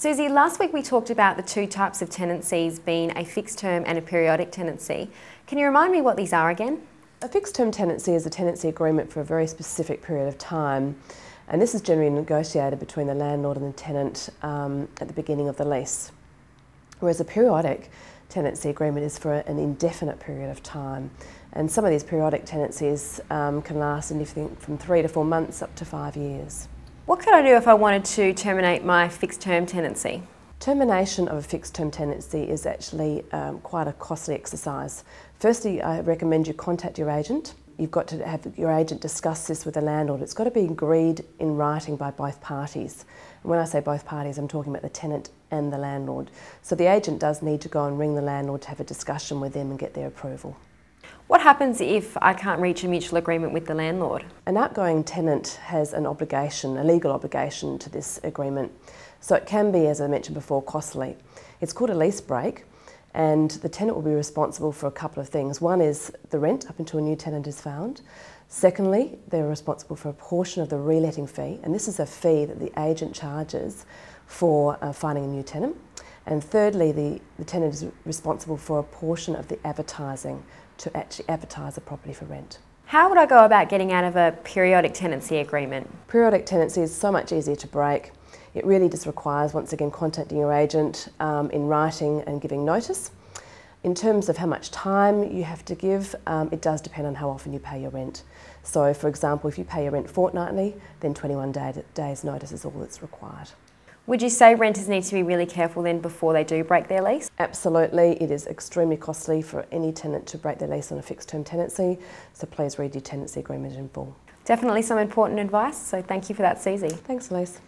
Susie, last week we talked about the two types of tenancies being a fixed term and a periodic tenancy. Can you remind me what these are again? A fixed term tenancy is a tenancy agreement for a very specific period of time, and this is generally negotiated between the landlord and the tenant at the beginning of the lease. Whereas a periodic tenancy agreement is for an indefinite period of time, and some of these periodic tenancies can last anything from 3 to 4 months up to 5 years. What could I do if I wanted to terminate my fixed term tenancy? Termination of a fixed term tenancy is actually quite a costly exercise. Firstly, I recommend you contact your agent. You've got to have your agent discuss this with the landlord. It's got to be agreed in writing by both parties. And when I say both parties, I'm talking about the tenant and the landlord. So the agent does need to go and ring the landlord to have a discussion with them and get their approval. What happens if I can't reach a mutual agreement with the landlord? An outgoing tenant has an obligation, a legal obligation to this agreement. So it can be, as I mentioned before, costly. It's called a lease break, and the tenant will be responsible for a couple of things. One is the rent up until a new tenant is found. Secondly, they're responsible for a portion of the reletting fee, and this is a fee that the agent charges for finding a new tenant. And thirdly, the tenant is responsible for a portion of the advertising to actually advertise a property for rent. How would I go about getting out of a periodic tenancy agreement? Periodic tenancy is so much easier to break. It really just requires, once again, contacting your agent in writing and giving notice. In terms of how much time you have to give, it does depend on how often you pay your rent. So, for example, if you pay your rent fortnightly, then 21 days notice is all that's required. Would you say renters need to be really careful then before they do break their lease? Absolutely. It is extremely costly for any tenant to break their lease on a fixed term tenancy, so please read your tenancy agreement in full. Definitely some important advice, so thank you for that, Susie. Thanks, Elise.